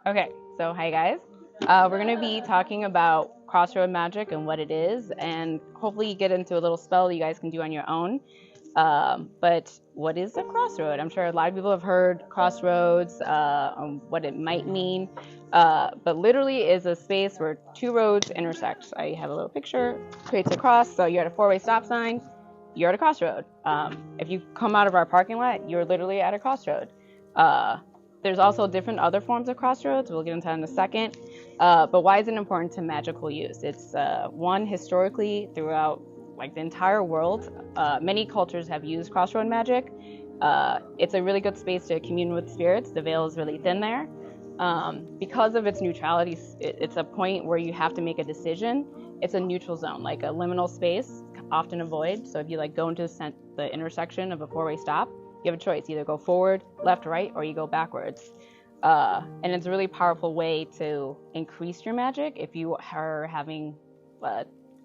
Okay, so hi guys. We're going to be talking about crossroad magic and what it is, and hopefully get into a little spell you guys can do on your own. But what is a crossroad? I'm sure a lot of people have heard crossroads, what it might mean, but literally is a space where two roads intersect. I have a little picture, creates a cross, so you're at a four-way stop sign, you're at a crossroad. If you come out of our parking lot, you're literally at a crossroad. Uh, there's also different other forms of crossroads. We'll get into that in a second. But why is it important to magical use? It's one, historically throughout like the entire world, many cultures have used crossroad magic. It's a really good space to commune with spirits. The veil is really thin there. Because of its neutrality, it's a point where you have to make a decision. It's a neutral zone, like a liminal space, often avoid. So if you like go into the intersection of a four-way stop, you have a choice: either go forward, left, right, or you go backwards. And it's a really powerful way to increase your magic if you are having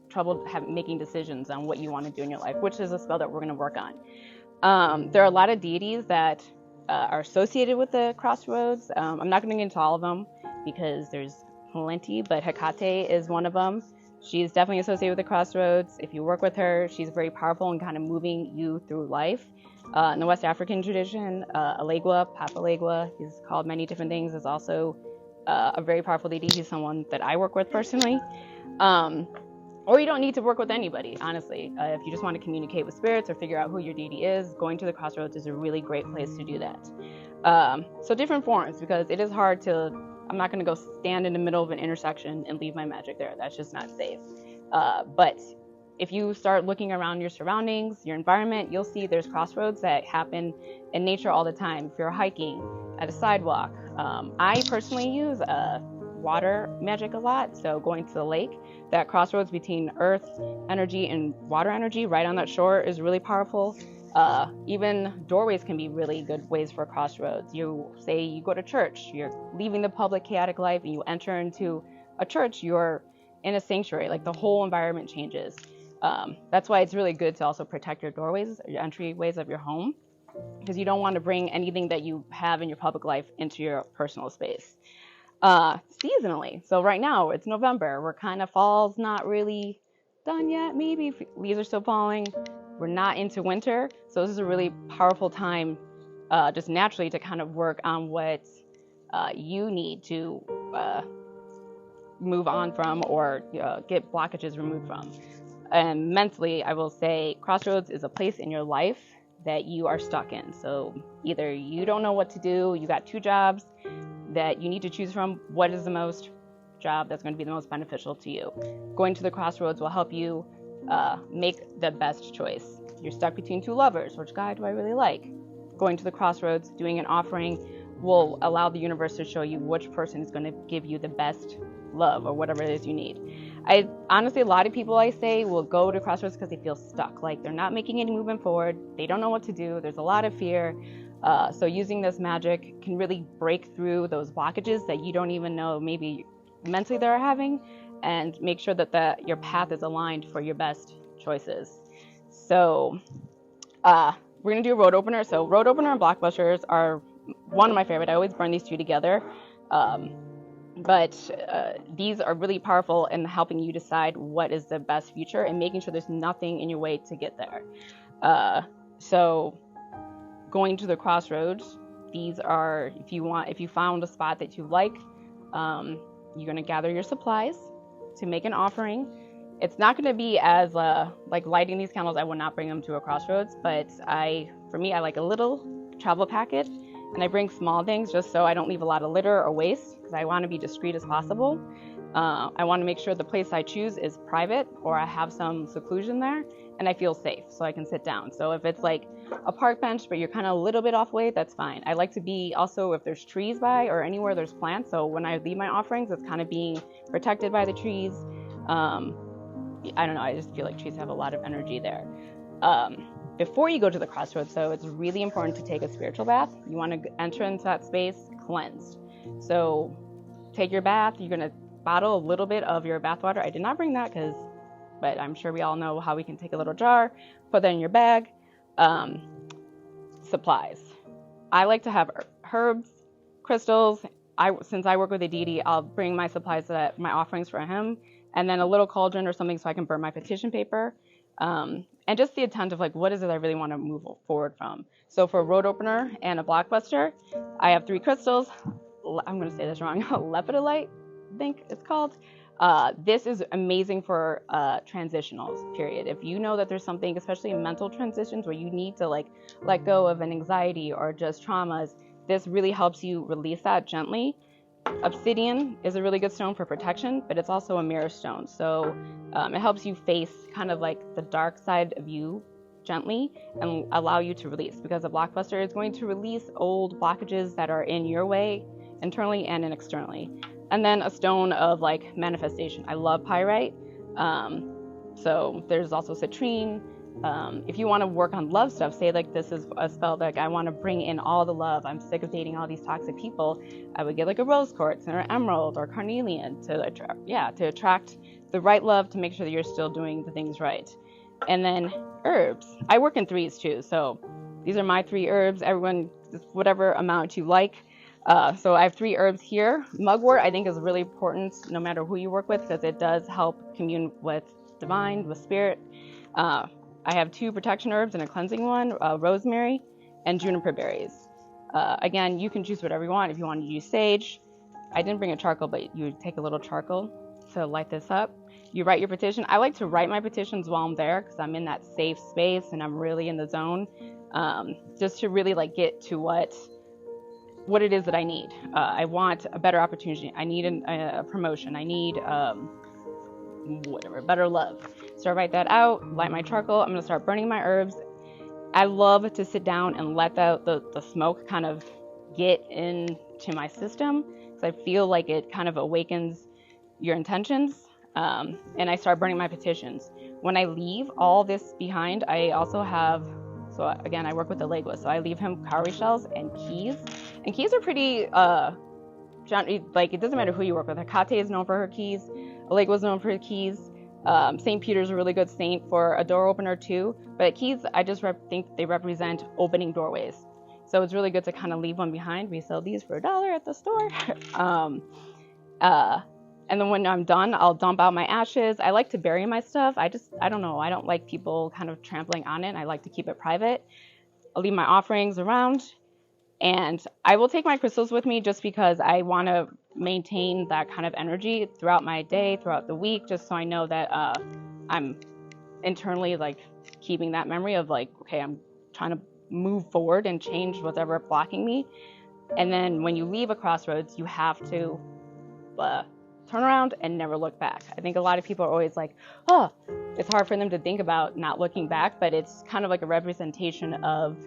trouble making decisions on what you want to do in your life, which is a spell that we're going to work on. There are a lot of deities that are associated with the crossroads. I'm not going to get into all of them because there's plenty, but Hecate is one of them. She's definitely associated with the crossroads. If you work with her, she's very powerful in kind of moving you through life. In the West African tradition, Alegua, Papa Legua, he's called many different things, is also a very powerful deity. He's someone that I work with personally. Or you don't need to work with anybody, honestly. If you just want to communicate with spirits or figure out who your deity is, going to the crossroads is a really great place to do that. So different forms, because it is hard to, I'm not going to go stand in the middle of an intersection and leave my magic there. That's just not safe. But if you start looking around your surroundings, your environment, you'll see there's crossroads that happen in nature all the time. If you're hiking at a sidewalk, I personally use water magic a lot. So going to the lake, that crossroads between earth energy and water energy right on that shore is really powerful. Even doorways can be really good ways for crossroads. You say you go to church, you're leaving the public chaotic life and you enter into a church, you're in a sanctuary, like the whole environment changes. That's why it's really good to also protect your doorways, your entryways of your home, because you don't want to bring anything that you have in your public life into your personal space. Seasonally, so right now it's November, we're kind of, fall's not really done yet, maybe leaves are still falling, we're not into winter, so this is a really powerful time just naturally to kind of work on what you need to move on from or get blockages removed from. And mentally, I will say crossroads is a place in your life that you are stuck in. So either you don't know what to do, you got two jobs that you need to choose from. What is the most job that's going to be the most beneficial to you? Going to the crossroads will help you make the best choice. You're stuck between two lovers. Which guy do I really like? Going to the crossroads, doing an offering will allow the universe to show you which person is going to give you the best love or whatever it is you need. I honestly, a lot of people I say will go to crossroads because they feel stuck, like they're not making any movement forward, they don't know what to do, there's a lot of fear. So using this magic can really break through those blockages that you don't even know maybe mentally they're having, and make sure that your path is aligned for your best choices. So we're going to do a road opener. So road opener and blockbusters are one of my favorite. I always burn these two together. But these are really powerful in helping you decide what is the best future and making sure there's nothing in your way to get there. So going to the crossroads, these are, if you found a spot that you like, you're going to gather your supplies to make an offering. It's not going to be as like lighting these candles. I will not bring them to a crossroads, but for me, I like a little travel packet. And I bring small things just so I don't leave a lot of litter or waste, because I want to be discreet as possible. I want to make sure the place I choose is private or I have some seclusion there and I feel safe so I can sit down. So if it's like a park bench but you're kind of a little bit off weight, that's fine. I like to be also if there's trees by or anywhere there's plants. So when I leave my offerings, it's kind of being protected by the trees. I don't know, I just feel like trees have a lot of energy there. Before you go to the crossroads, so it's really important to take a spiritual bath. You want to enter into that space cleansed. So take your bath. You're going to bottle a little bit of your bath water. I did not bring that but I'm sure we all know how we can take a little jar, put that in your bag. Supplies. I like to have herbs, crystals, since I work with a deity, I'll bring my supplies, my offerings for him, and then a little cauldron or something so I can burn my petition paper. And just the intent of like, what is it I really want to move forward from? So for a road opener and a blockbuster, I have 3 crystals. I'm going to say this wrong. Lepidolite, I think it's called. This is amazing for transitionals, period. If you know that there's something, especially in mental transitions, where you need to like let go of an anxiety or just traumas, this really helps you release that gently. Obsidian is a really good stone for protection, but it's also a mirror stone. So it helps you face kind of like the dark side of you gently and allow you to release, because a blockbuster is going to release old blockages that are in your way internally and externally. And then a stone of like manifestation. I love pyrite. So there's also citrine. If you want to work on love stuff, say like this is a spell that I want to bring in all the love. I'm sick of dating all these toxic people. I would get like a rose quartz or emerald or carnelian to attract the right love, to make sure that you're still doing the things right. And then herbs. I work in 3s too. So these are my 3 herbs. Everyone, whatever amount you like. So I have 3 herbs here. Mugwort, I think, is really important no matter who you work with, because it does help commune with divine, with spirit. I have 2 protection herbs and a cleansing one, rosemary and juniper berries. Again, you can choose whatever you want. If you want to use sage, I didn't bring a charcoal, but you take a little charcoal to light this up. You write your petition. I like to write my petitions while I'm there, because I'm in that safe space and I'm really in the zone, just to really like get to what it is that I need. I want a better opportunity. I need a promotion. I need better love. So I write that out, light my charcoal. I'm going to start burning my herbs. I love to sit down and let the smoke kind of get into my system, because I feel like it kind of awakens your intentions. And I start burning my petitions. When I leave all this behind, I also have, so again, I work with the Legua, so I leave him cowrie shells and keys. And keys are pretty, like, it doesn't matter who you work with. Hecate is known for her keys. Legua is known for her keys. St. Peter's a really good saint for a door opener too. But keys, I just think they represent opening doorways. So it's really good to kind of leave one behind. We sell these for $1 at the store. And then when I'm done, I'll dump out my ashes. I like to bury my stuff. I don't know. I don't like people kind of trampling on it. I like to keep it private. I'll leave my offerings around. And I will take my crystals with me, just because I want to maintain that kind of energy throughout my day, throughout the week, just so I know that I'm internally like keeping that memory of like, okay, I'm trying to move forward and change whatever blocking me. And then when you leave a crossroads, you have to turn around and never look back. I think a lot of people are always like, oh, it's hard for them to think about not looking back, but it's kind of like a representation of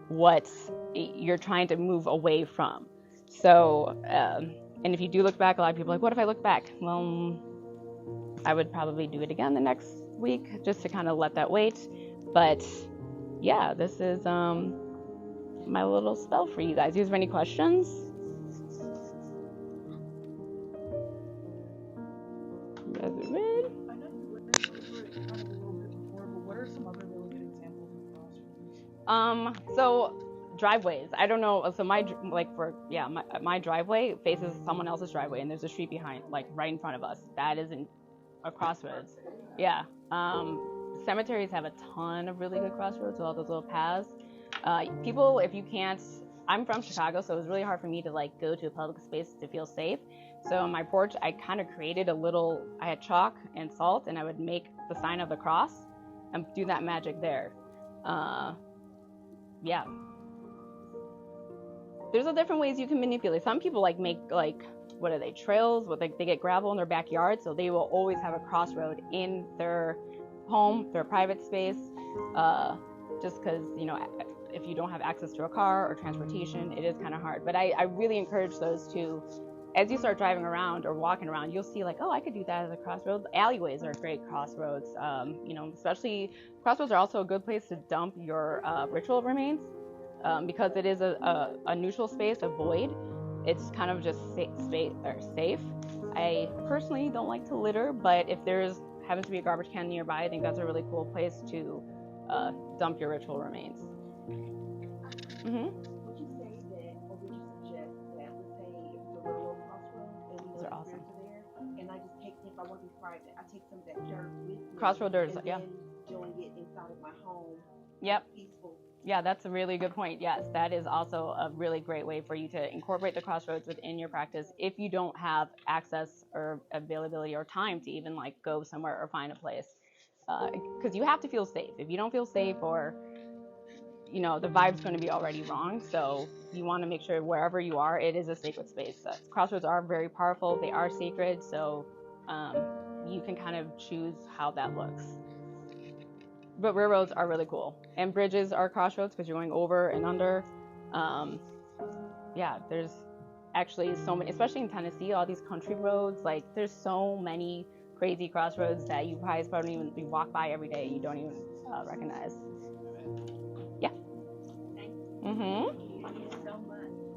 what you're trying to move away from. So, and if you do look back, a lot of people are like, what if I look back? Well, I would probably do it again the next week, just to kind of let that wait. But yeah, this is my little spell for you guys. Do you have any questions? You guys are ready? I know you went over it kind of a little bit before, but what are some other really good examples of crossroads? So driveways. I don't know. So my driveway faces someone else's driveway, and there's a street behind, like right in front of us. That isn't a crossroads. Yeah. Cemeteries have a ton of really good crossroads with all those little paths. People, if you can't, I'm from Chicago, so it was really hard for me to like go to a public space to feel safe. So on my porch, I kind of created I had chalk and salt, and I would make the sign of the cross and do that magic there. Yeah. There's a different ways you can manipulate. Some people like make like, what are they, trails with like, they get gravel in their backyard, so they will always have a crossroad in their home, their private space, just because, you know, if you don't have access to a car or transportation, it is kind of hard. But I really encourage those to, as you start driving around or walking around, you'll see like, oh, I could do that as a crossroads. Alleyways are great crossroads. You know, especially crossroads are also a good place to dump your ritual remains, because it is a neutral space, a void. It's kind of just safe. I personally don't like to litter, but if there's happens to be a garbage can nearby, I think that's a really cool place to dump your ritual remains. Would you say that, or would you suggest that, let's say if the I take some of that dirt with me. Crossroad dirt, and yeah. then doing it inside of my home. Yep. Peaceful. Yeah, that's a really good point. Yes, that is also a really great way for you to incorporate the crossroads within your practice if you don't have access or availability or time to even like go somewhere or find a place. Because you have to feel safe. If you don't feel safe, or the vibe's going to be already wrong. So you want to make sure wherever you are, it is a sacred space. Crossroads are very powerful. They are sacred. So you can kind of choose how that looks. But railroads are really cool, and bridges are crossroads because you're going over and under. Yeah, there's actually so many, especially in Tennessee, all these country roads. Like, there's so many crazy crossroads that you probably don't even walk by every day. You don't even recognize. Yeah. Thank you. Mhm. Thank you so much.